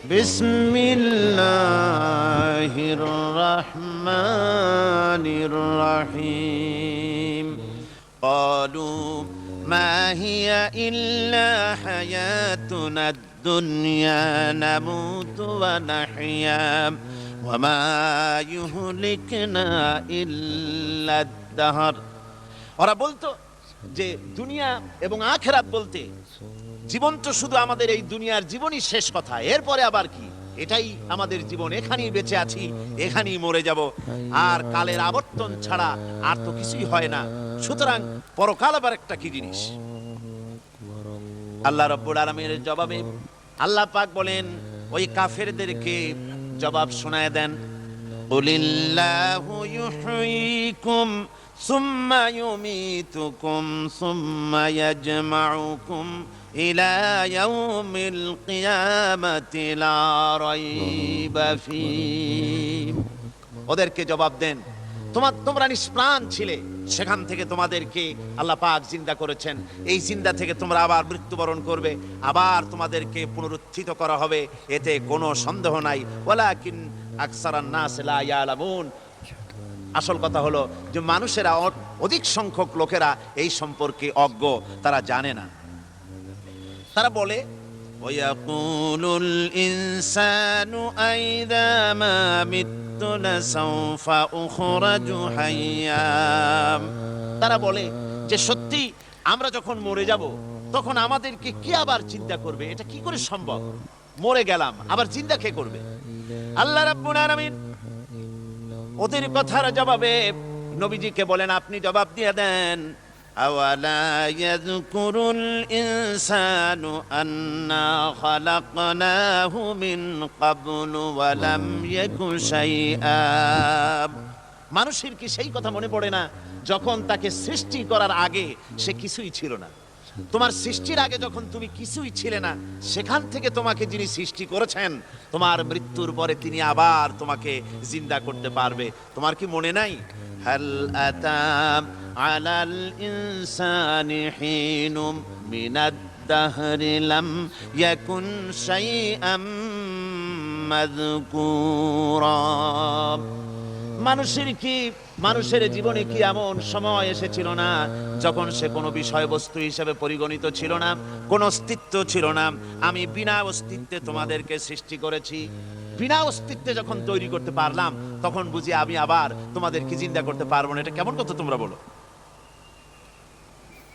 বিসমিল্লাহির রহমানির রহিম। ক্বালু মা হিয়া ইল্লা হায়াতুনাদ দুনিয়া নামুতু ওয়া নাহইয়া ওয়া মা ইউহলিকুনা ইল্লাদ দাহর। ওরা বলতো যে দুনিয়া এবং আখিরাত বলতে জীবন তো শুধু আমাদের এই দুনিয়ার জীবনই শেষ কথা, এরপরে আবার কি? এটাই আমাদের জীবন, এখানেই বেঁচে আছি, এখানেই মরে যাব, আর কালের আবর্তন ছাড়া আর তো কিছুই হয় না। সুতরাং পরকাল আবার একটা কি জিনিস? আল্লাহ রাব্বুল আলামিনের জবাবে আল্লাহ পাক বলেন, ওই কাফেরদেরকে জবাব শোনায় দেন, কুলিল্লাহু ইউহয়িকুম সুম্মা ইউমীতুকুম সুম্মা ইয়াজমাউকুম ইলা ইয়াউমিল কিয়ামাতি লা রাইবা ফীহ। ওদেরকে জবাব দেন, তোমরা নিষ্প্রাণ ছিলে, সেখান থেকে তোমাদেরকে আল্লাহ পাক জিন্দা করেছেন, এই জিন্দা থেকে তোমরা আবার মৃত্যুবরণ করবে, আবার তোমাদেরকে পুনরুত্থিত করা হবে, এতে কোনো সন্দেহ নাই। ওয়ালাকিন আকসারান নাস লা ইয়ালামুন। আসল কথা হলো যে মানুষেরা, অধিক সংখ্যক লোকেরা এই সম্পর্কে অজ্ঞ, তারা জানে না। তারা বলে, ওয়ায়াকুলুল ইনসানু আইযা মা মিততু লাসাউফা উখরাজু হাইয়্যা। তারা বলে যে সত্যি আমরা যখন মরে যাব তখন আমাদেরকে কে আবার চিন্তা করবে? এটা কি করে সম্ভব? মরে গেলাম, আবার চিন্তা কে করবে? আল্লাহ রাব্বুল আলামিন ওদের কথার জবাবে নবীজিকে বলেন, আপনি জবাব দিয়ে দেন, আওয়ালা ইয়াযকুরুল ইনসানু আন্না খালাকনাহু মিন ক্বাবলু ওয়া লাম ইয়াকু শাইআ। মানুষের কি সেই কথা মনে পড়ে না যখন তাকে সৃষ্টি করার আগে সে কিছুই ছিল না? তোমার সৃষ্টির আগে যখন তুমি কিছুই ছিলে না, সেখান থেকে তোমাকে যিনি সৃষ্টি করেছেন, তোমার মৃত্যুর পরে তিনি আবার তোমাকে জিন্দা করতে পারবে। তোমার কি মনে নাই? হাল আতা আলাল ইনসানি হিনুম মিনাদ দাহরি লাম ইয়াকুন শাইআম মাযকুরা। মানুষের জীবনে কি এমন সময় এসেছিল না যখন সে কোনো বিষয়বস্তু হিসেবে পরিগণিত ছিল না, কোনো অস্তিত্ব ছিল না? আমি বিনা অস্তিত্বে তোমাদেরকে সৃষ্টি করেছি, বিনা অস্তিত্বে যখন তৈরি করতে পারলাম তখন বুঝি আমি আবার তোমাদেরকে জিন্দা করতে পারবো না? এটা কেমন কথা তোমরা বলো?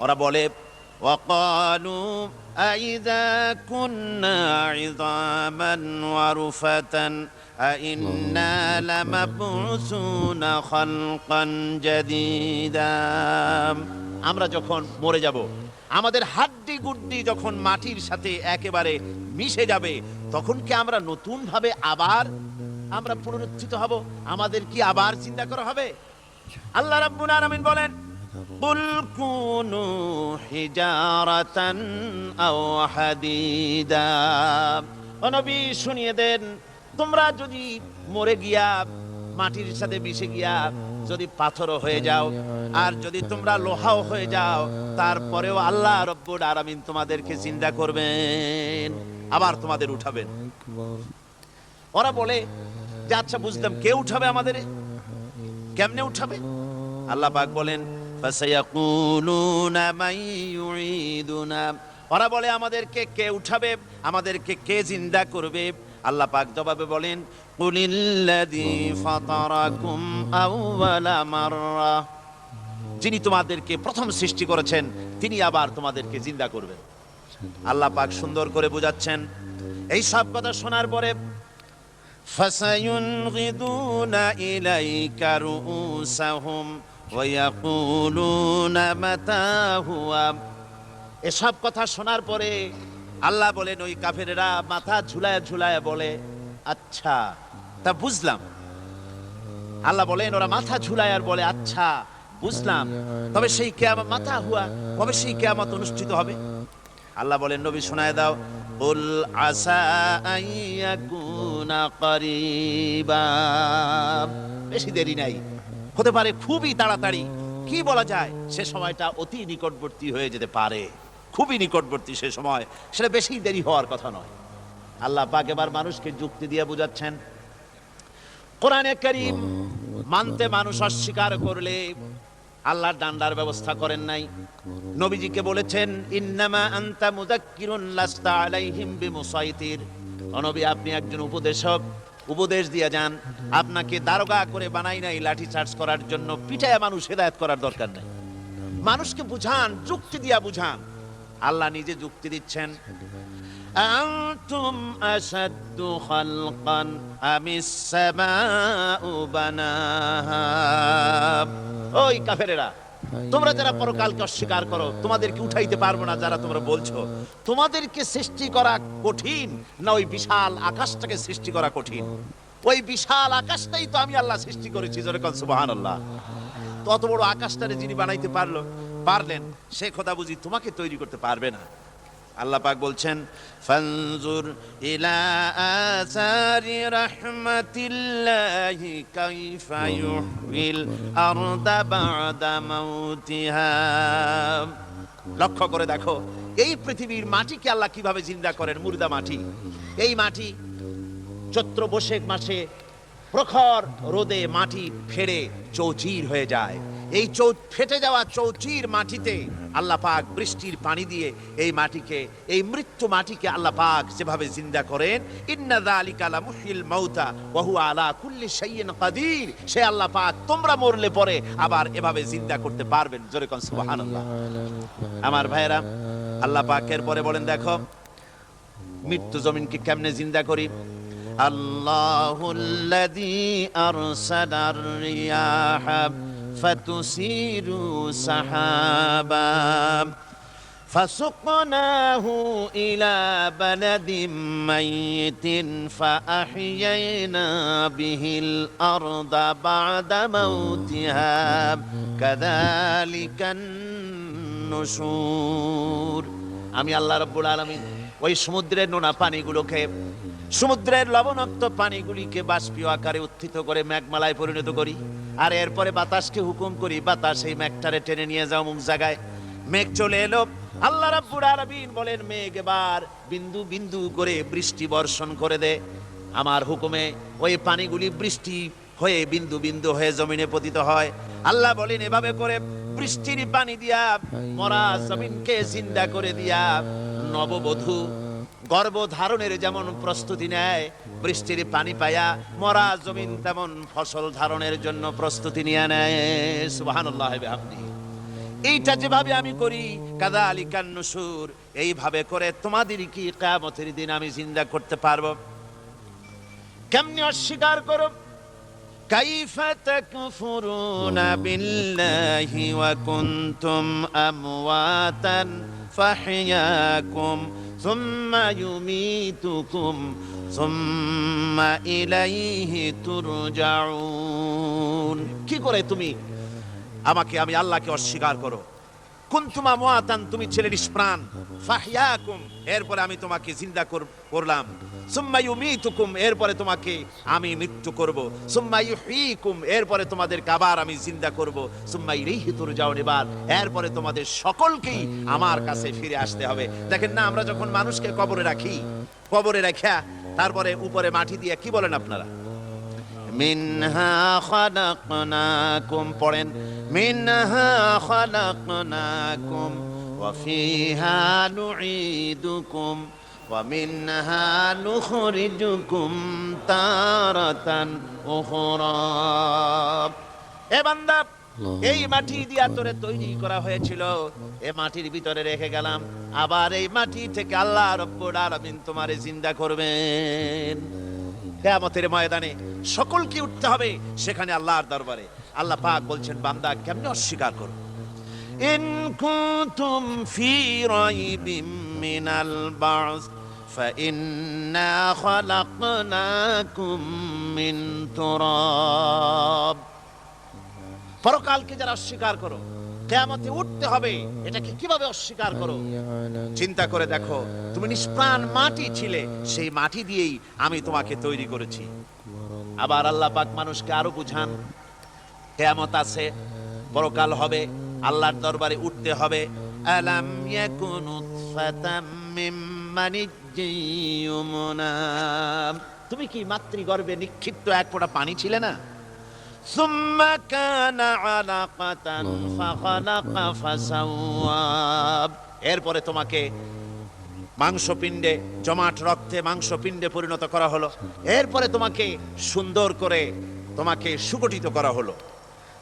ওরা বলে, ওয়াকালু আইযা কুন্না ইযামান ওয়া রুফাতান আইন্না লামাবউসুনা খালকান জাদীদা। আমরা যখন মরে যাব, আমাদের হাড্ডি গুড্ডি যখন মাটির সাথে একেবারে মিশে যাবে, তখন কি আমরা নতুন ভাবে আবার আমরা পুনরুত্থিত হব? আমাদের কি আবার চিন্তা করা হবে? আল্লাহ রাব্বুল আলামিন বলেন, কুল কুনু হিজারাতান আও হাদিদা। ও নবী, শুনিয়ে দেন, তোমরা যদি মরে গিয়া মাটির সাথে মিশে গিয়া যদি পাথরও হয়ে যাও, আর যদি তোমরা লোহাও হয়ে যাও, তারপরেও আল্লাহ রব্বুল আলামিন তোমাদেরকে জিন্দা করবেন, আবার তোমাদের উঠাবেন। ওরা বলে যে আচ্ছা বুঝলাম, কে উঠাবে আমাদের? কেমনে উঠাবে? আল্লাহ পাক বলেন, ফাসায়াকুলুনা মান ইউঈদুনা। ওরা বলে আমাদেরকে কে উঠাবে, আমাদেরকে কে জিন্দা করবে? আল্লাহ পাক জবাবে বলেন, কুলিল্লাযী ফাতারাকুম আউওয়ালা মাররা। যিনি তোমাদেরকে প্রথম সৃষ্টি করেছেন তিনি আবার তোমাদেরকে জিন্দা করবেন। আল্লাহ পাক সুন্দর করে বোঝাচ্ছেন। এই সব কথা শোনার পরে ফাসায়ুনগিদুনা ইলাইকা রুউসাহুম ওয়া ইয়াকুলুনা মাতা হুয়া। এসব কথা শোনার পরে আল্লাহ বলেন, ওই কাফেরেরা মাথা ঝুলায় ঝুলায় বলে, আচ্ছা তা বুঝলাম। আল্লাহ বলেন, ওরা মাথা ঝুলায় আর বলে, আচ্ছা বুঝলাম, তবে সেই কিয়ামত মাতা হুয়া, কবে সেই কিয়ামত অনুষ্ঠিত হবে? আল্লাহ বলেন, নবী শোনায় দাও, কুল আসা আইয়াকুনা করিবা। বেশি দেরি নাই, হতে পারে খুবই তাড়াতাড়ি। কি বলা যায়, সে সময়টা অতি নিকটবর্তী হয়ে যেতে পারে, খুবই নিকটবর্তী সে সময়, সেটা বেশি দেরি হওয়ার কথা নয়। আল্লাহ পাক এবার মানুষকে যুক্তি দিয়ে বুঝাচ্ছেন। কোরআনে কারীম মানতে মানুষ অস্বীকার করলে আল্লাহর ডান্ডার ব্যবস্থা করেন নাই। নবীজিকে বলেছেন, ইন্নামা আনতা মুযাক্কিরুন লাস্তা আলাইহিম বিমুসাইতির। ও নবী, আপনি একজন উপদেশক, উপদেশ দিয়ে যান। আপনাকে দারোগা করে বানাই নাই লাঠি চার্জ করার জন্য, পিটায়া মানুষ হেদায়েত করার দরকার নাই। মানুষকে বুঝান, যুক্তি দিয়া বুঝান। আল্লাহ নিজে যুক্তি দিচ্ছেন। আনতুম আশাদ্দু খালকান আমিস সামাউ বানাহা। ওই কাফেরেরা, তোমরা যারা পরকালকে অস্বীকার করো, তোমাদেরকে উঠাইতে পারবো না যারা তোমরা বলছো, তোমাদেরকে সৃষ্টি করা কঠিন না ওই বিশাল আকাশটাকে সৃষ্টি করা কঠিন? ওই বিশাল আকাশটাই তো আমি আল্লাহ সৃষ্টি করেছি, জোরে কোন সুবহানাল্লাহ। তত বড় আকাশটারে যিনি বানাইতে পারলেন, সে খোদা বুঝি তোমাকে তৈরি করতে পারবে না? আল্লাহ পাক বলছেন, ফানজুর ইলা আসারি রাহমাতিল্লাহি কাইফা ইউহিল আরদা বা'দা মাউতিহা। লক্ষ্য করে দেখো, এই পৃথিবীর মাটিকে আল্লাহ কিভাবে জিন্দা করেন। মুর্দা মাটি, এই মাটি চৈত্র বৈশাখ মাসে প্রখর রোদে মাটি ফেড়ে চৌচির হয়ে যায়। এই ফেটে যাওয়া চৌচির মাটিতে আল্লাহ পাক বৃষ্টির পানি দিয়ে এই মাটিকে, এই মৃত্যু মাটিকে আল্লাহ পাক যেভাবে জিন্দা করেন, ইন্না যালিকা লামুহিল মাউতা ওয়া হুয়া আলা কুল্লি শাইইন কাদির। সে আল্লাহ পাক তোমরা মরলে পরে আবার এভাবে জিন্দা করতে পারবেন, জোরে কোন সুবহানাল্লাহ। আমার ভাইরা, আল্লাহ পাকের পরে বলেন, দেখো মৃত্যু জমিনকে কেমনে জিন্দা করি। আল্লাহুল্লাযী আরসালার রিয়াহা ফাতুসিরু সাহাবা ফাসুকনাহু ইলা বালাদিম মাইতিন ফাআহইয়ানা বিহিল আরদা বা'দা মাউতিহা কাযালিকান নুশুর। আমি আল্লাহ রাব্বুল আলামিন ওই সমুদ্রের নোনা পানিগুলোকে, সমুদ্রের লবণাক্ত পানিগুলিকে বাষ্পীয় আকারে উত্থিত করে মেঘমালায় পরিণত করি, আর এরপরে বাতাসকে হুকুম করি, বাতাস এই মেঘটারে টেনে নিয়ে যাও মুখ জায়গায়। মেঘ চলে এলো। আল্লাহ রাব্বুল আলামিন বলেন, মেঘ এবার বিন্দু বিন্দু করে বৃষ্টি বর্ষণ করে দে। আমার হুকুমে ওই পানিগুলি বৃষ্টি হয়ে বিন্দু বিন্দু হয়ে জমিনে পতিত হয়। আল্লাহ বলেন, এভাবে করে বৃষ্টির পানি দিয়া মরা জমিনকে জিন্দা করে দিয়া নববধূ গর্ভ ধারণের যেমন প্রস্তুতি নেয়, বৃষ্টির পানি পায়া মরা জমিন তেমন ফসল ধারণের জন্য প্রস্তুতি নিয়ে নেয়। সুবহানাল্লাহ বিহামদিহি। এইটা যেভাবে আমি করি, কাযালিকান নুশুর, এইভাবে করে তোমাদের কি কিয়ামতের দিন আমি জিন্দা করতে পারবো? কেমনে অস্বীকার করো? কাইফা তাকফুরুনা বিল্লাহি ওয়া কুনতুম আমওয়াতান ফাহইয়াকুম সুম্মা ইউমীতুকুম সুম্মা ইলাইহি তুরজাউন। কি করে তুমি আমি আল্লাহকে অস্বীকার করো? কুনতুম আমওয়াতান, তুমি ছিলে নিষ্প্রাণ, ফাহইয়াকুম, এরপরে আমি তোমাকে জিন্দা করলাম, সুম্মা ইউমীতুকুম, এরপরে তোমাকে আমি মৃত্যু করব, সুম্মা ইউহয়িকুম, এরপরে তোমাদেরকে আবার আমি জিন্দা করব, সুম্মা ইলাইহি তুরজাউন, এরপরে তোমাদের সকলকেই আমার কাছে ফিরে আসতে হবে। দেখেন না, আমরা যখন মানুষকে কবরে রাখি, কবরে রাখা তারপরে উপরে মাটি দিয়ে কি বলেন আপনারা? মিনহা খালাকনাকুম, পড়েন, মিনহা খালাকনাকুম ওয়া ফিহা নুঈদুকুম ওয়া মিনহা নুখরিজুকুম তারাতান উখরা। এ বান্দা, এই মাটি দিয়া তোরে তৈরি করা হয়েছিল, এই মাটির ভিতরে রেখে গেলাম, আবার এই মাটি থেকে আল্লাহ রাব্বুল আলামিন তোমারে জিন্দা করবেন। কিয়ামতের ময়দানে সকলকে উঠতে হবে সেখানে আল্লাহর দরবারে। আল্লাহ পাক বলছেন, বান্দা কেমনে অস্বীকার করো? ইন কুনতুম ফি রাইবিম মিনাল বা'স ফাইন্না খালাকনাকুম মিন তুরাব। পরকালকে যারা অস্বীকার করো, কিয়ামতে উঠতে হবে, এটাকে কিভাবে অস্বীকার করো? চিন্তা করে দেখো, তুমি নিষ্প্রাণ মাটি ছিলে, সেই মাটি দিয়েই আমি তোমাকে তৈরি করেছি। আবার আল্লাহ পাক মানুষকে আরো বুঝান, কিয়ামত আছে, পরকাল হবে, আল্লাহর দরবারে উঠতে হবে। আলাম ইয়াকুনু ফাতাম মিন মানিজ্জিয়ুমনা, তুমি কি মাতৃগর্ভে নিক্ষিপ্ত এক ফোঁটা পানি ছিলে না? সুম্মা কানা আলাকাতান ফাখালাকা ফাসাওয়া, এরপরে তোমাকে মাংসপিণ্ডে, জমাট রক্তে মাংসপিণ্ডে পরিণত করা হলো, এরপরে তোমাকে সুন্দর করে তোমাকে সুগঠিত করা হলো।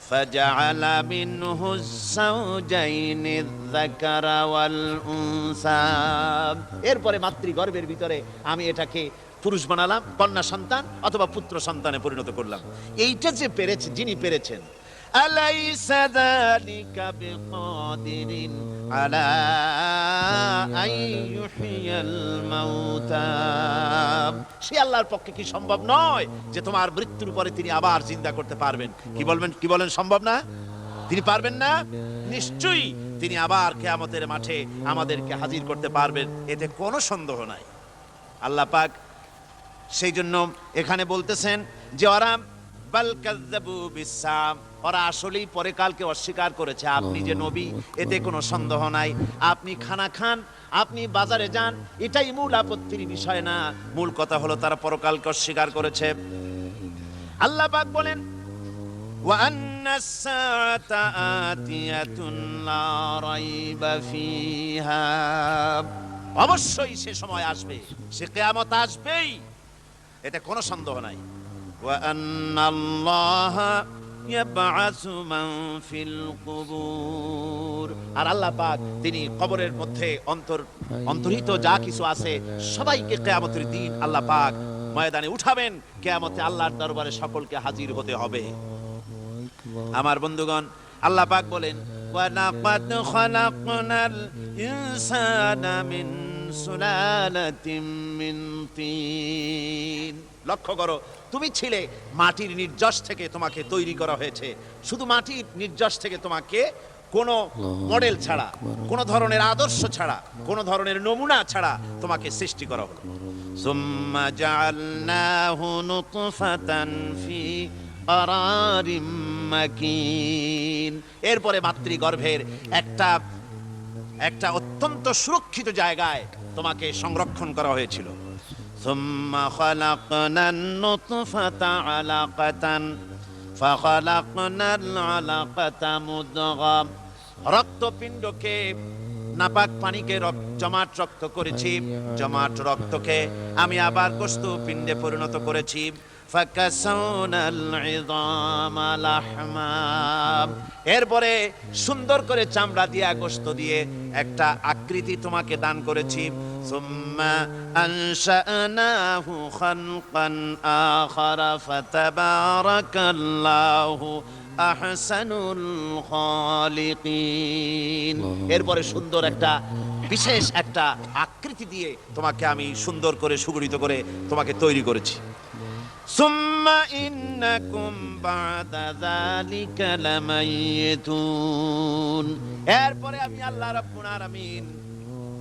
ফাজআলা মিনহু যাওজাইনি যাকারা ওয়াল উনসা, এরপরে মাতৃগর্ভের ভিতরে আমি এটাকে পুরুষ বানালাম, কন্যা সন্তান অথবা পুত্র সন্তানে পরিণত করলাম। এইটা যে পেরেছে, যিনি পেরেছেন, আলাইসা যালিকা বিকাদিরিন আলা আইয়ুহিয়াল মাউতা, সে আল্লাহর পক্ষে কি সম্ভব নয় যে তোমার মৃত্যুর পরে তিনি আবার জিন্দা করতে পারবেন? কি বলেন সম্ভব না? তিনি পারবেন না? নিশ্চয়ই তিনি আবার কিয়ামতের মাঠে আমাদেরকে হাজির করতে পারবেন, এতে কোনো সন্দেহ নাই। আল্লাহ পাক সেই জন্য এখানে বলতেছেন যে ওরা বাল কাযযাবু বিসসাম, ওরা আসলেই পরকালকে অস্বীকার করেছে। আপনি যে নবী, এতে কোনো সন্দেহ নাই। আপনি খানা খান, আপনি বাজারে যান, এটাই মূল আপত্তির বিষয় না। মূল কথা হলো তারা পরকালকে অস্বীকার করেছে। আল্লাহ পাক বলেন ওয়া আন্নাস সাআতা আতিয়াতুন লা রাইবা ফিহা, অবশ্যই সে সময় আসবে, সে কিয়ামত আসবেই, এতে কোনো সন্দেহ নাই। ওয়া আন্নাল্লাহা ইয়াবআসু মান ফিল কুবুর, আর আল্লাহ পাক তিনি কবরের মধ্যে অন্তর্হিত যা কিছু আছে সবাইকে কিয়ামতের দিন আল্লাহ পাক ময়দানে উঠাবেন। কিয়ামতে আল্লাহর দরবারে সকলকে হাজির হতে হবে। আমার বন্ধুগণ, আল্লাহ পাক বলেন ওয়া লাকাদ খালাকনাল ইনসানা মিন সুলালাতিম মিন তিন, লক্ষ্য করো, তুমি ছিলে মাটির নির্যাস থেকে তোমাকে তৈরি করা হয়েছে। শুধু মাটির নির্যাস থেকে তোমাকে কোনো মডেল ছাড়া, কোনো ধরনের আদর্শ ছাড়া, কোনো ধরনের নমুনা ছাড়া তোমাকে সৃষ্টি করা হলো। সুম্মা জাআলনাহু নুতফাতান ফি ক্বারারিম মাকিন, এরপরে মাতৃগর্ভের একটা অত্যন্ত সুরক্ষিত জায়গায় তোমাকে সংরক্ষণ করা হয়েছিল। সুম্মা খালাকনান নুতফাতা আলাকাতান ফাখালাকনাল আলাকাতা মুদগা, রক্তপিণ্ডকে, নাপাক পানিকে জমাট রক্ত করেছি, জমাট রক্তকে আমি আবার গোশত পিণ্ডে পরিণত করেছি। ফাকাসাউনাল ইযামা লাহমা, এরপরে সুন্দর করে চামড়া দিয়ে, গোশত দিয়ে একটা আকৃতি তোমাকে দান করেছি। সুম্মা আনশানাহু খালকান আখারা ফাতাবারাকাল্লাহু আহসানুল খালিকিন, এরপরে সুন্দর একটা বিশেষ একটা আকৃতি দিয়ে তোমাকে আমি সুন্দর করে সুগঠিত করে তোমাকে তৈরি করেছি। সুম্মা ইন্নাকুম বাদা যালিকা লামাইতুন, এরপরে আমি আল্লাহ রাব্বুল আলামিন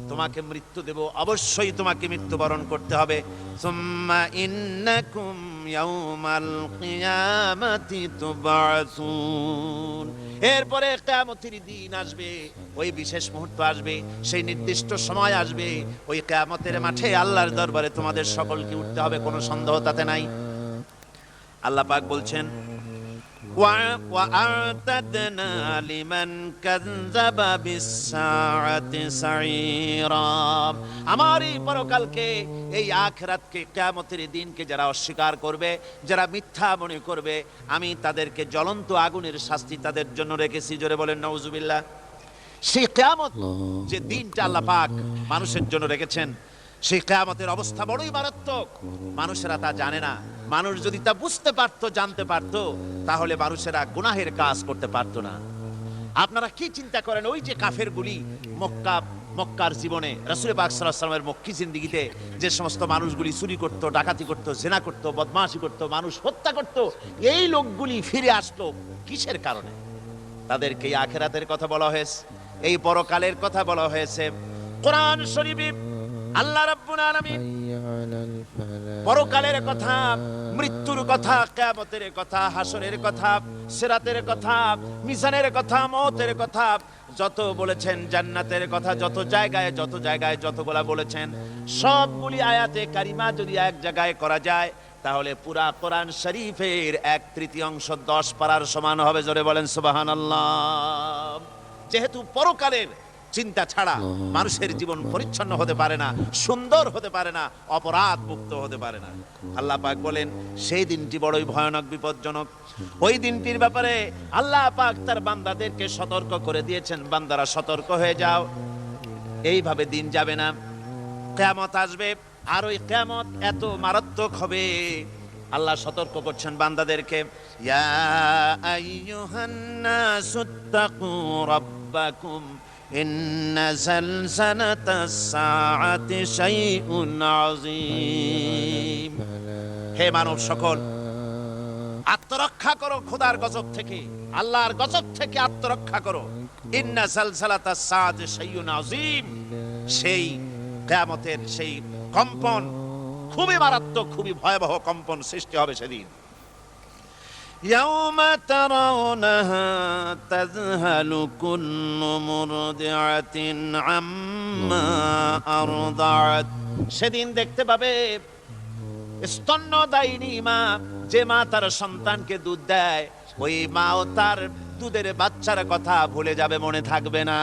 তোমাকে মৃত্যু দেব, অবশ্যই তোমাকে মৃত্যুবরণ করতে হবে। সুম্মা ইন্নাকুম ইয়াউমাল কিয়ামাতি তুবআসুন, এরপরে কিয়ামতের দিন আসবে, ওই বিশেষ মুহূর্ত আসবে, সেই নির্দিষ্ট সময় আসবে, ওই কিয়ামতের মাঠে আল্লাহর দরবারে তোমাদের সকলকে উঠতে হবে, কোনো সন্দেহ তাতে নাই। আল্লাহ পাক বলছেন ওয়া আ'তাদনা লিমান কাযযাবা বিস-সাআতি সাঈরা, আমার এই পরকালকে, এই আখিরাতকে, কিয়ামতের দিনকে যারা অস্বীকার করবে, যারা মিথ্যা মনে করবে, আমি তাদেরকে জ্বলন্ত আগুনের শাস্তি তাদের জন্য রেখেছি। জোরে বলেন নাউজুবিল্লাহ। সেই কিয়ামত যে দিনটা আল্লাহ পাক মানুষের জন্য রেখেছেন, সেই কিয়ামতের অবস্থা বড়ই মারাত্মক। মানুষেরা তা জানে না। মানুষ যদি তা বুঝতে পারতো, জানতে পারতো, তাহলে মানুষেরা গুনাহের কাজ করতে পারতো না। আপনারা কি চিন্তা করেন, ওই যে কাফেরগুলি মক্কার জীবনে, রাসূল পাক সাল্লাল্লাহু আলাইহি ওয়াসাল্লামের মক্কি জিন্দেগিতে যে সমস্ত মানুষগুলি চুরি করতো, ডাকাতি করতো, জেনা করতো, বদমাশি করতো, মানুষ হত্যা করতো, এই লোকগুলি ফিরে আসলো কিসের কারণে? তাদেরকে এই আখিরাতের কথা বলা হয়েছে, এই পরকালের কথা বলা হয়েছে। কোরআন শরীফে আল্লাহ রাব্বুল আলামিন পরকালের কথা, মৃত্যুর কথা, কিয়ামতের কথা, হাসরের কথা, সিরাতের কথা, মিজানের কথা, মওতের কথা যত বলেছেন, জান্নাতের কথা যত জায়গায় যতগুলা বলেছেন, সবগুলি আয়াতে কারিমা যদি এক জায়গায় করা যায় তাহলে পুরা কোরআন শরীফের 1/3 10 পারার সমান হবে। জোরে বলেন সুবহানাল্লাহ। যেহেতু পরকালের চিন্তা ছাড়া মানুষের জীবন পরিচ্ছন্ন হতে পারে না, সুন্দর হতে পারে না, অপরাধ মুক্ত হতে পারে না। আল্লাহ পাক বলেন সেই দিনটি বড়ই ভয়ানক, বিপজ্জনক। ওই দিনটির ব্যাপারে আল্লাহ পাক তার বান্দাদেরকে সতর্ক করে দিয়েছেন, বান্দারা সতর্ক হয়ে যাও, এইভাবে দিন যাবে না, কিয়ামত আসবে। আর ওই কিয়ামত এত মারাত্মক হবে, আল্লাহ সতর্ক করছেন বান্দাদেরকে, ইয়া আইয়ুহান নাসুত্তাকু রাব্বাকুম ইন্না জালজালাতাস সাআতি শাইউন আযীম। হে মানব সকল, আত্মরক্ষা করো খোদার গজব থেকে, আল্লাহর গজব থেকে আত্মরক্ষা করো। ইন্না জালজালাতাস সাআতি শাইউন আযীম, সেই কিয়ামতের সেই কম্পন খুবই মারাত্মক, খুবই ভয়াবহ কম্পন সৃষ্টি হবে সেদিন। ইয়াউমা তারাউনাহা তাযহালু কুল্লু মুরদিআতিন আম্মা আরদাআত। সেদিন দেখতে পাবে স্তন্যদায়িনী মা, যে মা তার সন্তানকে দুধ দেয়, ওই মাও তার দুধের বাচ্চার কথা ভুলে যাবে, মনে থাকবে না।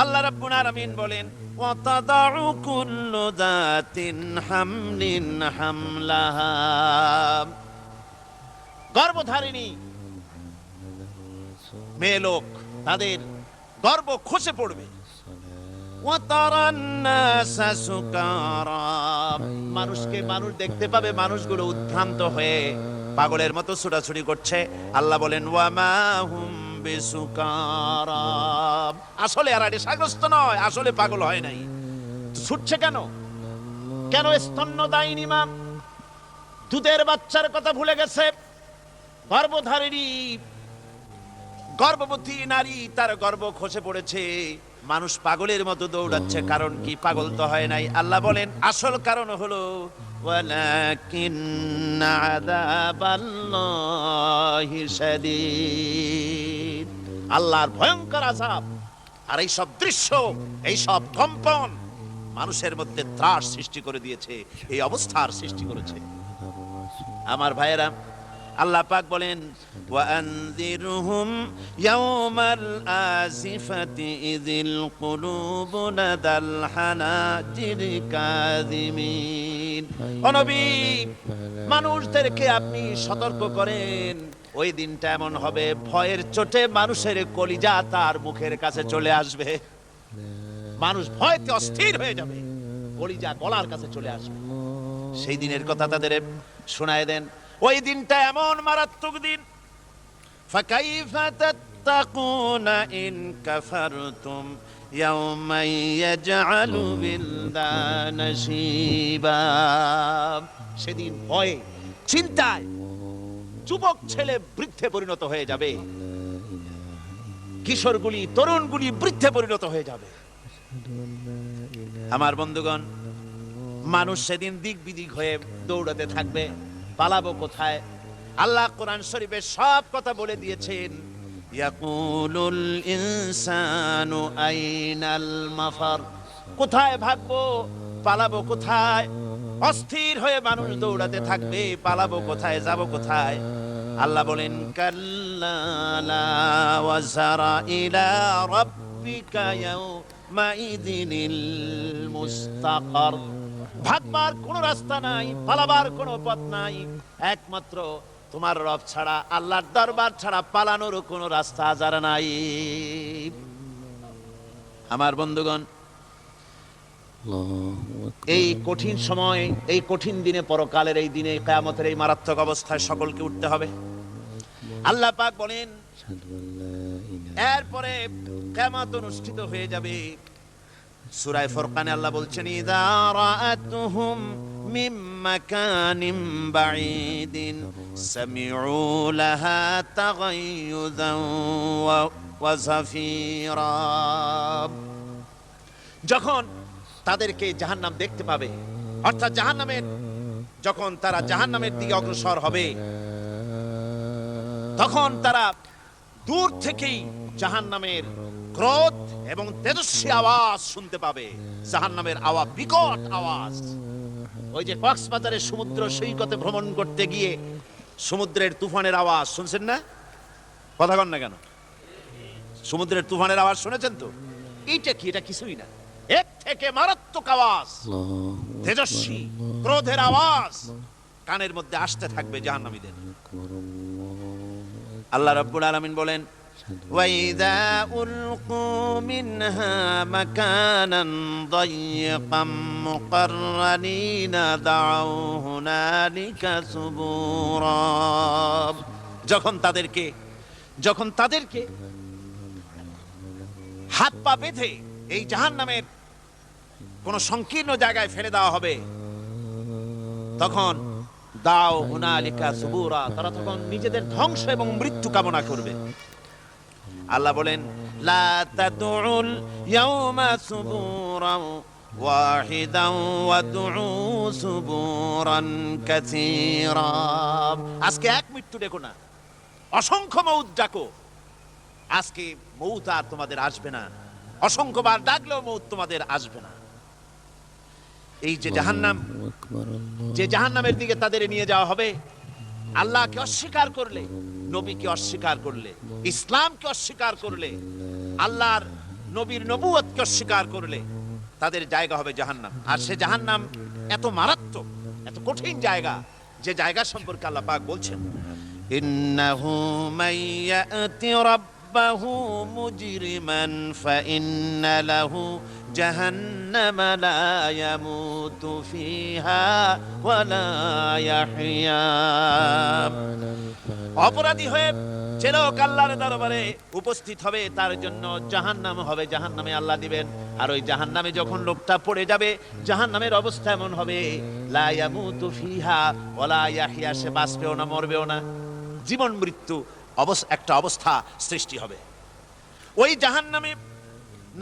আল্লাহ রাব্বুল আলামিন বলেন, ওয়াতাদাউ কুল্লু যাতিন হামলিন হামলাহা। গর্ভধারিণী মেয়ে লোক, তাদের গর্ভ খসে পড়বে। ওয়াতারান নাসা সুকারা, মানুষকে মানুষ দেখতে পাবে, মানুষগুলো উদ্ভ্রান্ত হয়ে পাগলের মতো ছুটাছুটি করছে। আল্লাহ বলেন, ওয়ামা হুম বিসুকারা, আসলে আর নেশাগ্রস্ত নয়, আসলে পাগল হয় নাই। ছুটছে কেন? কেন? স্তন্যদায়িনী মা দুধের বাচ্চার কথা ভুলে গেছে। গর্ভধারিণী গর্ভবতী নারী, তার গর্ভ খসে পড়েছে, মানুষ পাগলের মতো দৌড়াচ্ছে। কারণ কি? পাগল তো হয় নাই। আল্লাহ বলেন আসল কারণ হলো ওয়ালাকিন্না আযাবাল্লাহি শাদীদ, আল্লাহর ভয়ঙ্কর আযাব। আর এই সব দৃশ্য, এই সব কম্পন মানুষের মধ্যে ত্রাস সৃষ্টি করে দিয়েছে, এই অবস্থার সৃষ্টি করেছে। আমার ভাইয়েরা, আল্লাহ পাক বলেন, ওয়া আনযিরহুম ইয়াওমাল আসিফাতি ইযিল কুলুবু লাদাল হানাজিরি কাযিমিন। ও নবী, মানুষদেরকে আপনি সতর্ক করেন, ওই দিনটা এমন হবে, ভয়ের চোটে মানুষের কলিজা তার মুখের কাছে চলে আসবে। মানুষ ভয়তে অস্থির হয়ে যাবে, কলিজা গলার কাছে চলে আসবে। সেই দিনের কথা তাদের শোনায় দেন। ওই দিনটা এমন মারাত্মক দিন, ফাকাইফা তাত্তাকুনা ইন কাফারতুম ইয়াওমা ইয়াজআলু বিলদানা শিবা। সেদিন ভয়ে, চিন্তায় যুবক ছেলে বৃদ্ধে পরিণত হয়ে যাবে, কিশোরগুলি, তরুণগুলি বৃদ্ধে পরিণত হয়ে যাবে। আমার বন্ধুগণ, মানুষ সেদিন দিক বিদিক হয়ে দৌড়াতে থাকবে, পালাবো কোথায়? আল্লাহ কোরআন শরীফে সব কথা বলে দিয়েছেন। ইয়াকুলুল ইনসানু আইনাল মাফার, কোথায় ভাগবো, পালাবো কোথায়? অস্থির হয়ে মানুষ দৌড়াতে থাকবে, পালাবো কোথায়, যাব কোথায়? আল্লাহ বলেন, কাল্লা লা ওয়াজারা ইলা রাব্বিকা ইয়াওমা ইযিনিল মুস্তাকার। ভাগবার কোন রাস্তা নাই, পালাবার কোন পথ নাই, একমাত্র তোমার রব ছাড়া, আল্লাহর দরবার ছাড়া পালানোর কোন রাস্তা যারা নাই। আমার বন্ধুগণ, এই কঠিন সময়, এই কঠিন দিনে, পরকালের এই দিনে, কিয়ামতের এই মারাত্মক অবস্থায় সকলকে উঠতে হবে। আল্লাহ পাক বলেন, এরপরে কিয়ামত অনুষ্ঠিত হয়ে যাবে। সূরা ফুরকানে আল্লাহ বলছেন, ইযা রাআতুহুম মিন মাকানিন বাঈদিন সামিউ লাহা তাগায়্যুযান ওয়া জাফীরা। যখন তাদেরকে জাহান্নাম দেখতে পাবে, অর্থাৎ জাহান্নামের যখন তারা জাহান্নামের দিকে অগ্রসর হবে তখন তারা দূর থেকেই জাহান্নামের ক্রোধ এবং তেজস্বী আওয়াজ শুনতে পাবে। জাহান্নামের আওয়াজ, বিকট আওয়াজ। ওই যে কক্সবাজারের সমুদ্র সৈকতে ভ্রমণ করতে গিয়ে সমুদ্রের তুফানের আওয়াজ শুনছেন না? কথা কন না কেন? সমুদ্রের তুফানের আওয়াজ শুনেছেন তো? এইটা কি? এটা কিছুই না, এর থেকে মারাত্মক আওয়াজ, তেজস্বী ক্রোধের আওয়াজ কানের মধ্যে আসতে থাকবে জাহান্নামীদের। আল্লাহ রাব্বুল আলামিন বলেন, وَإِذَا أُلْقُوا مِنْهَا مَكَانًا ضَيِّقًا مُقَرَّنِينَ دَعَوْا هُنَالِكَ ثُبُورًا। যখন তাদেরকে হাত পা বেঁধে এই জাহান্নামের কোন সংকীর্ণ জায়গায় ফেলে দেওয়া হবে, তখন দাও হুনালিকা সুবুরা, তারা তখন নিজেদের ধ্বংস এবং মৃত্যু কামনা করবে। আল্লাহ বলেন, লা তাদউল ইয়াউমা সুবুরান ওয়াহিদান ওয়াদউ সুবুরান কাসীরা। আজকে এক মৃত্যু ডেকো না, অসংখ্য মউত ডাকো। আজকে মউত আর তোমাদের আসবে না, অসংখ্যবার ডাকলেও মউত তোমাদের আসবে না। এই যে জাহান্নাম, যে জাহান্নামের দিকে তাদের নিয়ে যাওয়া হবে, আল্লাহকে অস্বীকার করলে, নবীকে অস্বীকার করলে, ইসলামকে অস্বীকার করলে, আল্লাহর নবীর নবুয়তকে অস্বীকার করলে তাদের জায়গা হবে জাহান্নাম। আর সে জাহান্নাম এত মারাত্মক, এত কঠিন জায়গা, যে জায়গা সম্পর্কে আল্লাহ পাক বলছেন, ইন্নাহু মাইয়াতি রাব্বাহু মুজরিমান ফাইন্না লাহু জাহান্নামা লা ইয়ামুতু ফিহা ওয়া লা ইয়াহইয়া। অপরাধী হয়ে যে লোক আল্লাহর দরবারে উপস্থিত হবে তার জন্য জাহান্নাম হবে, জাহান্নামে আল্লাহ দিবেন। আর ওই জাহান্নামে যখন লোকটা পড়ে যাবে, জাহান্নামের অবস্থা এমন হবে, লা ইয়ামুতু ফিহা ওয়া লা ইয়াহইয়া, সে বাঁচবেও না মরবেও না, জীবন মৃত্যু একটা অবস্থা সৃষ্টি হবে। ওই জাহান্নামে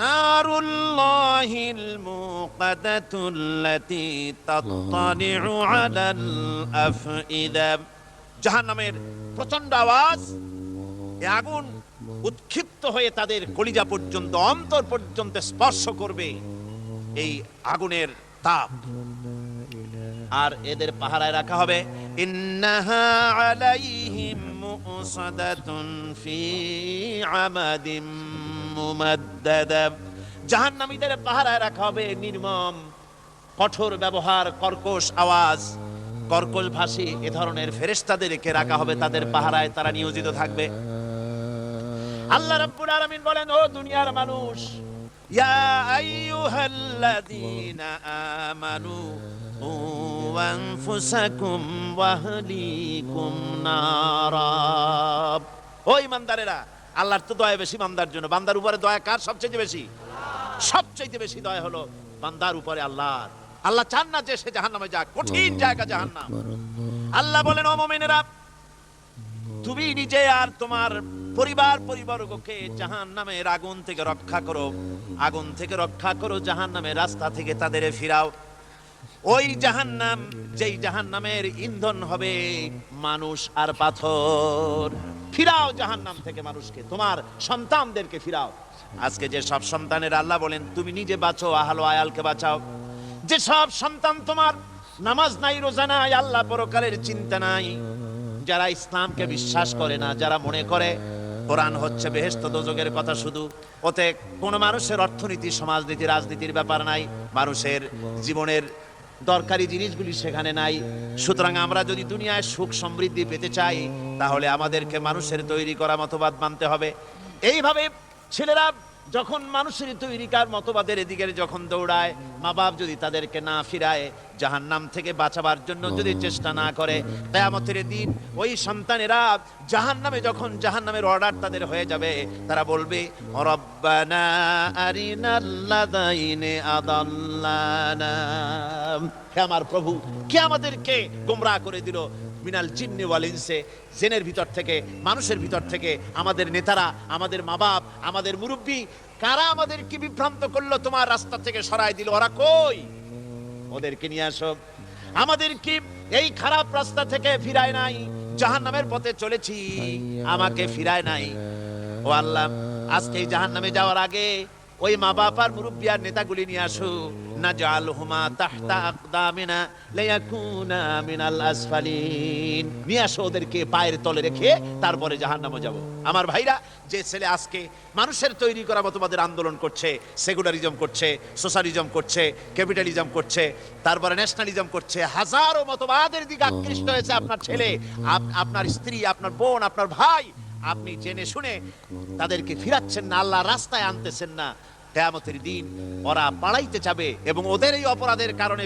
নারুল্লাহিল মুকাদাতুল্লাতী তাত্তালিউ আলাল আফইদা। জাহান্নামের প্রচন্ড আওয়াজ, এই আগুন উৎক্ষিপ্ত হয়ে তাদের কলিজা পর্যন্ত, অন্তর পর্যন্ত স্পর্শ করবে এই আগুনের তাপ। আর এদের পাহারায় রাখা হবে, ইন্নাহা আলাইহিম মুসাদাতুন ফি আমাদিম মুমাদ্দাদা। জাহান্নামীদের পাহারায় রাখা হবে নির্মম, কঠোর ব্যবহার, কর্কশ আওয়াজ, কর্কশ ভাষী এ ধরনের ফেরেশতাদেরকে রাখা হবে তাদের পাহারায়, তারা নিয়োজিত থাকবে। আল্লাহ রাব্বুল আলামিন বলেন, ও দুনিয়ার মানুষ, ইয়া আইয়ুহাল্লাযীনা আমানু কু আনফুসাকুম ওয়া আহলিকুম নারা। ও ঈমানদারেরা, আল্লাহর তো দয়া বেশি বান্দার জন্য। বান্দার উপরে দয়া কার সবচেয়ে বেশি? সবচেয়ে বেশি দয়া হলো বান্দার উপরে আল্লাহর। আল্লাহ চান না যে সে জাহান্নামে যাক, কঠিন জায়গা জাহান্নাম। আল্লাহ বলেন, ও মুমিনেরা, তুমি নিজে আর তোমার পরিবারবর্গকে জাহান্নামের আগুন থেকে রক্ষা করো, আগুন থেকে রক্ষা করো, জাহান্নামের রাস্তা থেকে তাদের ফিরাও। ওই জাহান্নাম, যেই জাহান্নামের ইন্ধন হবে মানুষ আর পাথর। ফিরাও জাহান্নাম থেকে মানুষকে, তোমার সন্তানদেরকে ফিরাও। আজকে যে সব সন্তানের আল্লাহ বলেন তুমি নিজে বাঁচো, আহলো আয়ালকে বাঁচাও। যে সব সন্তান তোমার নামাজ নাই, রোজা নাই, আল্লাহ পরকালের চিন্তা নাই, যারা ইসলামকে বিশ্বাস করে না, যারা মনে করে কোরআন হচ্ছে বেহেশত দোজখের কথা শুধু, ওতে কোনো মানুষের অর্থনীতি, সমাজনীতি, রাজনীতির ব্যাপার নাই, মানুষের জীবনের দরকারি জিনিসগুলি সেখানে নাই। সুতরাং আমরা যদি দুনিয়ায় সুখ সমৃদ্ধি পেতে চাই, তাহলে আমাদেরকে মানুষের তৈরি করা মতবাদ মানতে হবে। এইভাবে ছেলেরা যখন মানুষের তৈরিকার মতবাদের এদিকে যখন দৌড়ায়, মা বাপ যদি তাদেরকে না ফিরায়, জাহান্নাম থেকে বাঁচাবার জন্য যদি চেষ্টা না করে, কিয়ামতের দিন ওই সন্তানেরা জাহান্নামে, যখন জাহান্নামের অর্ডার তাদের হয়ে যাবে, তারা বলবে, রব্বানা আরিনাল্লাযাইনি আদাল্লানা। হে আমার প্রভু, কে আমাদেরকে গোমরাহ করে দিল, মিনাল জিন্নি ওয়াল ইনসে, জিনের ভিতর থেকে, মানুষের ভিতর থেকে, আমাদের নেতারা, আমাদের মা বাপ, আমাদের মুরব্বী, কারা আমাদেরকে বিভ্রান্ত করলো, তোমার রাস্তা থেকে সরায় দিল, ওরা কই? ওদেরকে নিয়ে আসো। আমাদের কি এই খারাপ রাস্তা থেকে ফিরায় নাই, জাহান্নামের পথে চলেছি, আমাকে ফিরায় নাই। ও আল্লাহ, আজকে এই জাহান্নামে যাওয়ার আগে ওই মা বাবার মুরব্বিয়ার নেতাগুলি নিয়ে আসো। নাজআলহুমা তাহতা আকদামিনা লিয়াকুনা মিনাল আসফালিন। নিয়ে আসো, ওদেরকে পায়ের তলে রেখে তারপরে জাহান্নামে যাব। আমার ভাইরা, যে ছেলে আজকে মানুষের তৈরি করা মতবাদের আন্দোলন করছে, সেকুলারিজম করছে, সোশ্যালিজম করছে, ক্যাপিটালিজম করছে, তারপরে ন্যাশনালিজম করছে, হাজারো মতবাদের দিকে আকৃষ্ট হয়েছে আপনার ছেলে, আপনার স্ত্রী, আপনার বোন, আপনার ভাই, আপনি জেনে শুনে তাদেরকে ফিরাচ্ছেন না, আল্লাহর রাস্তায় আনতেছেন না। কিয়ামতের দিন ওরা পালাইতে যাবে এবং ওদের এই অপরাধের কারণে,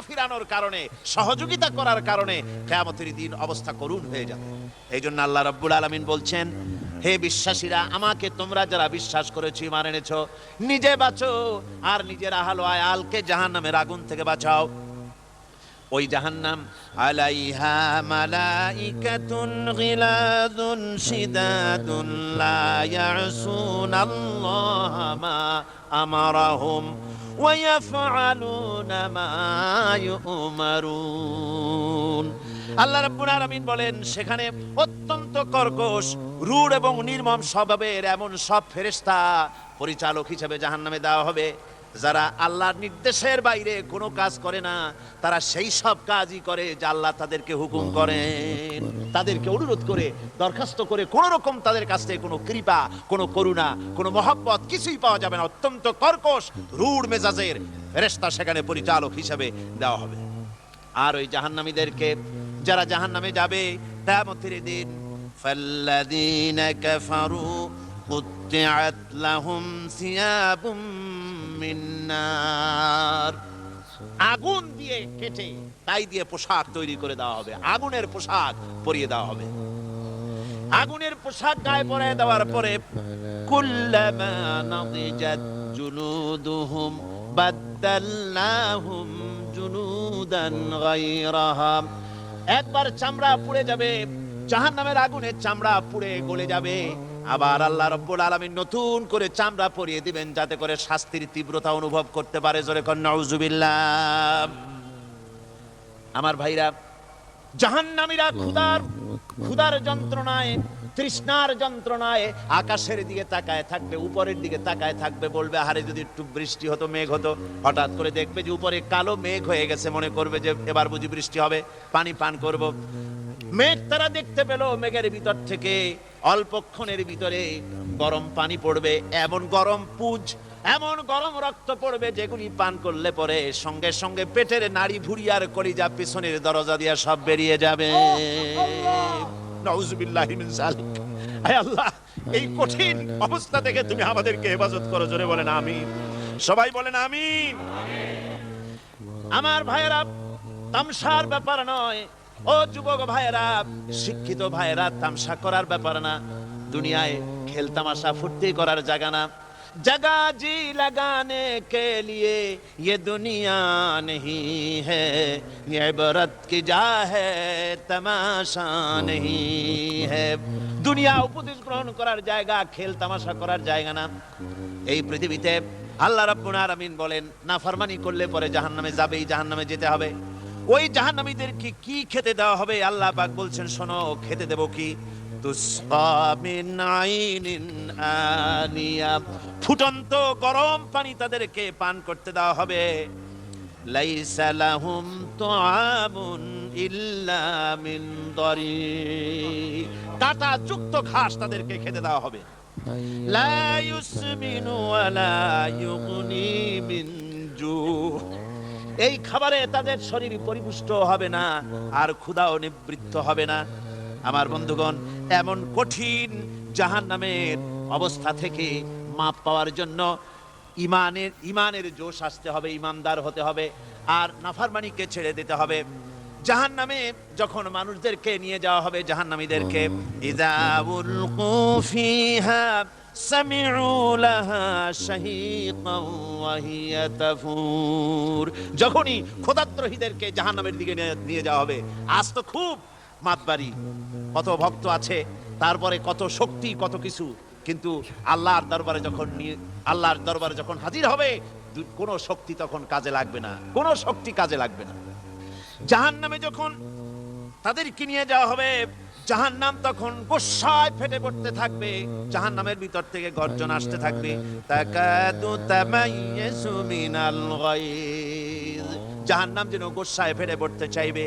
ফিরানোর কারণে, সহযোগিতা করার কারণে কিয়ামতের দিন অবস্থা করুণ হয়ে যাবে। এই জন্য আল্লাহ রাব্বুল আলামিন বলছেন, হে বিশ্বাসীরা, আমাকে তোমরা যারা বিশ্বাস করেছো, ঈমান এনেছো, নিজে বাঁচো আর নিজের আহল ও আয়ালকে জাহান্নামের আগুন থেকে বাঁচাও। ওই জাহান্নাম আলাইহা মালাইকাতুন গিলাযুন শিদাদুন লা ইয়াসুনাল্লাহা মা আমারাহুম ওয়া ইয়াফআলুনা মা ইউমারুন। আল্লাহ রাব্বুল আলামিন বলেন, সেখানে অত্যন্ত কর্কশ, রূঢ় এবং নির্মম স্বভাবের এমন সব ফেরেশতা পরিচালক হিসেবে জাহান্নামে দেওয়া হবে, যারা আল্লাহর নির্দেশের বাইরে কোনো কাজ করে না। তারা সেই সব কাজই করে যা আল্লাহ তাদেরকে হুকুম করেন। তাদেরকে অনুরোধ করে, দরখাস্ত করে কোন রকম তাদের কাছ থেকে কোনো কৃপা, কোনো করুণা, কোনো মহব্বত কিছুই পাওয়া যাবে না। অত্যন্ত কর্কশ, রূঢ় মেজাজের ফেরেশতা সেখানে পরিচালক হিসেবে দেওয়া হবে। আর ওই জাহান্নামীদেরকে, যারা জাহান্নামে যাবে কিয়ামতের দিন, ফাল্লাযীনা কাফারু কুত্তিআত লাহুম সিয়াবুম মিন নার। আগুন দিয়ে কেটে তাই দিয়ে পোশাক তৈরি করে দেওয়া হবে, আগুনের পোশাক পরিয়ে দেওয়া হবে। আগুনের পোশাক গায়ে পরিয়ে দেওয়ার পরে কুল্লামা নাদিজাত জুলুদুহুম বাদদালনাহুম জুলুদান গায়রাহা। একবার চামড়া পুড়ে যাবে, জাহান্নামের আগুনে চামড়া পুড়ে গলে যাবে, আবার আল্লাহ রাব্বুল আলামিন নতুন করে চামড়া পরিয়ে দিবেন, যাতে করে শাস্তির তীব্রতা অনুভব করতে পারে। জোরে কোন নাউজুবিল্লাহ। আমার ভাইরা, জাহান্নামীরা ক্ষুধার যন্ত্রণায়, তৃষ্ণার যন্ত্রণায় আকাশের দিকে তাকায় থাকবে, উপরের দিকে তাকায় থাকবে, বলবে, আরে যদি একটু বৃষ্টি হতো, মেঘ হতো। হঠাৎ করে দেখবে যে উপরে কালো মেঘ হয়ে গেছে, মনে করবে যে এবার বুঝি বৃষ্টি হবে, পানি পান করব। মেঘ তারা দেখতে পেল, মেঘের ভিতর থেকে অল্পক্ষণের ভিতরে গরম পানি পড়বে, এমন গরম পুজ, এমন গরম রক্ত পড়বে, যেগুলি পান করলে পরে সঙ্গে সঙ্গে পেটের নাড়ি, ভুঁড়ি আর কলিজা পিছনের দরজা দিয়ে সব বেরিয়ে যাবে। নাউজুবিল্লাহি মিন যালিক। হে আল্লাহ, এই কঠিন অবস্থা থেকে তুমি আমাদেরকে হেফাজত করো। জোরে বলেন আমিন। সবাই বলেন আমিন। আমার ভাইয়েরা, তামসার ব্যাপার নয়। ও যুবক ভাইয়েরা, শিক্ষিত ভাইয়েরা, তামসা করার ব্যাপার না। দুনিয়ায় খেল তামাশা ফুর্তি করার জায়গা না। जगह जी लगाने के लिए ये दुनिया नहीं है, ये इबरत की जा है तमाशा नहीं है। দুনিয়া উপদেশ গ্রহণ করার জায়গা, খেল তামাশা করার জায়গা না। এই পৃথিবীতে আল্লাহ রাব্বুল আলামিন বলেন, নাফরমানি করলে পরে জাহান্নামে যাবেই, জাহান্নামে যেতে হবে। ওই জাহান্নামীদেরকে কি খেতে দেওয়া হবে? আল্লাহ পাক বলছেন, শোনো, খেতে দেব কি? তুসকা মিন আইনিন আনিয়া, ফুটন্ত গরম পানি তাদেরকে পান করতে দেওয়া হবে। লাইসা লাহুম তুআমুন ইল্লা মিন দারি, কাঁটা যুক্ত ঘাস তাদেরকে খেতে দেওয়া হবে। লা ইউসমিনু ওয়ালা ইউগনি মিন জু, এই খাবারে তাদের শরীর পরিপুষ্ট হবে না, আর ক্ষুধাও নিবৃত্ত হবে না। আমার বন্ধুগণ, এমন কঠিন জাহান্নামের অবস্থা থেকে মাপ পাওয়ার জন্য ইমানের জোশ আসতে হবে, ইমানদার হতে হবে, আর নাফরমানিকে ছেড়ে দিতে হবে। জাহান্নামে যখন মানুষদেরকে নিয়ে যাওয়া হবে, জাহান্নামীদেরকে, ইযা উলকু ফিহা সামিউ লাহা শাহীকান ওয়া হিয়া তাফুর, যখনই ক্ষুধার্তহীদেরকে জাহান্নামের দিকে নিয়ে যাওয়া হবে, আজ তো খুব মাতবাড়ি, কত ভক্ত আছে, তারপরে কত শক্তি, কত কিছু, কিন্তু আল্লাহর দরবারে যখন হাজির হবে, কোনো শক্তি তখন কাজে লাগবে না, কোনো শক্তি কাজে লাগবে না। জাহান্নামে যখন তাদেরকে নিয়ে যাওয়া হবে, জাহান্নাম তখন গোসায় ফেটে পড়তে থাকবে, জাহান্নামের ভিতর থেকে গর্জন আসতে থাকবে, তাকাদু তামাইয়াজু মিনাল গায়জ। জাহান্নাম যেন গোসায় ফেটে পড়তে চাইবে।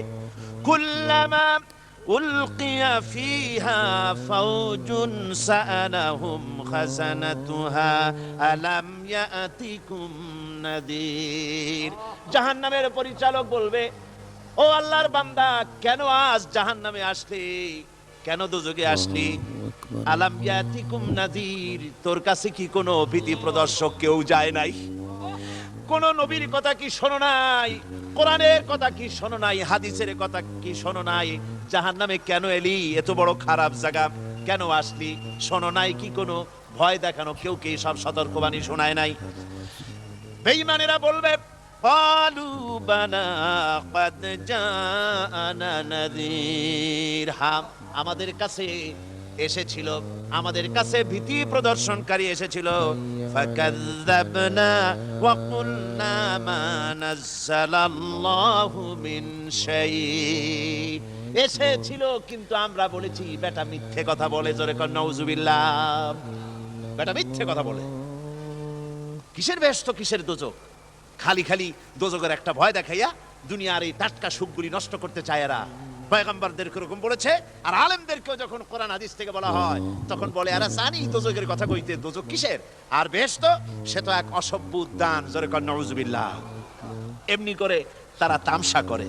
কুল্লামা উলকিয়া ফিহা ফাওজুন সাআলাহুম খাজানাতুহা আলাম ইয়াতিকুম নাদির। জাহান্নামের পরিচালক বলবে, ও আল্লাহর বান্দা, কেন আজ জাহান্নামে আসলি, কেন দোজখে আসলি? আলাম ইয়াতিকুম নাদির, তোর কাছে কি কোনো ভীতি প্রদর্শক কেউ যায় নাই? কোন নবীর কথা কি শোনো নাই? কোরআনের কথা কি শোনো নাই? হাদিসের কথা কি শোনো নাই? জাহান্নামে কেন এলি? এত বড় খারাপ জায়গা কেন আসলি? শোনো নাই কি কোনো ভয় দেখানো কেউ কি সব সতর্কবাণী শোনায় নাই? বেঈমানেরা বলবে, قالوا بلى قد جاءنا نذير, হ্যাঁ আমাদের কাছে এসেছিল, আমাদের কাছে ভীতি প্রদর্শনকারী এসেছিল। ফাকাযযাবনা ওয়া কুলনা মা নাযালাল্লাহু মিন শাই, এসেছিল কিন্তু আমরা বলেছি বেটা মিথ্যে কথা বলে। জোরে কর নাউজুবিল্লাহ। বেটা মিথ্যে কথা বলে। কিসের বেহেশত, কিসের দোজখ? খালি খালি দোজখের একটা ভয় দেখাইয়া দুনিয়ার এই টাটকা সুখগুলি নষ্ট করতে চায় এরা। পয়গম্বরদেরকে এরকম বলেছে, আর আলেমদেরকেও যখন কোরআন হাদিস থেকে বলা হয় তখন বলে, আরে জানি দোজখের কথা কইতে, দোজখ কিসের? আর বেহেশত সে তো এক অসভ্য উদ্যান। জোরে কর নাউজুবিল্লাহ। এমনি করে তারা তামসা করে।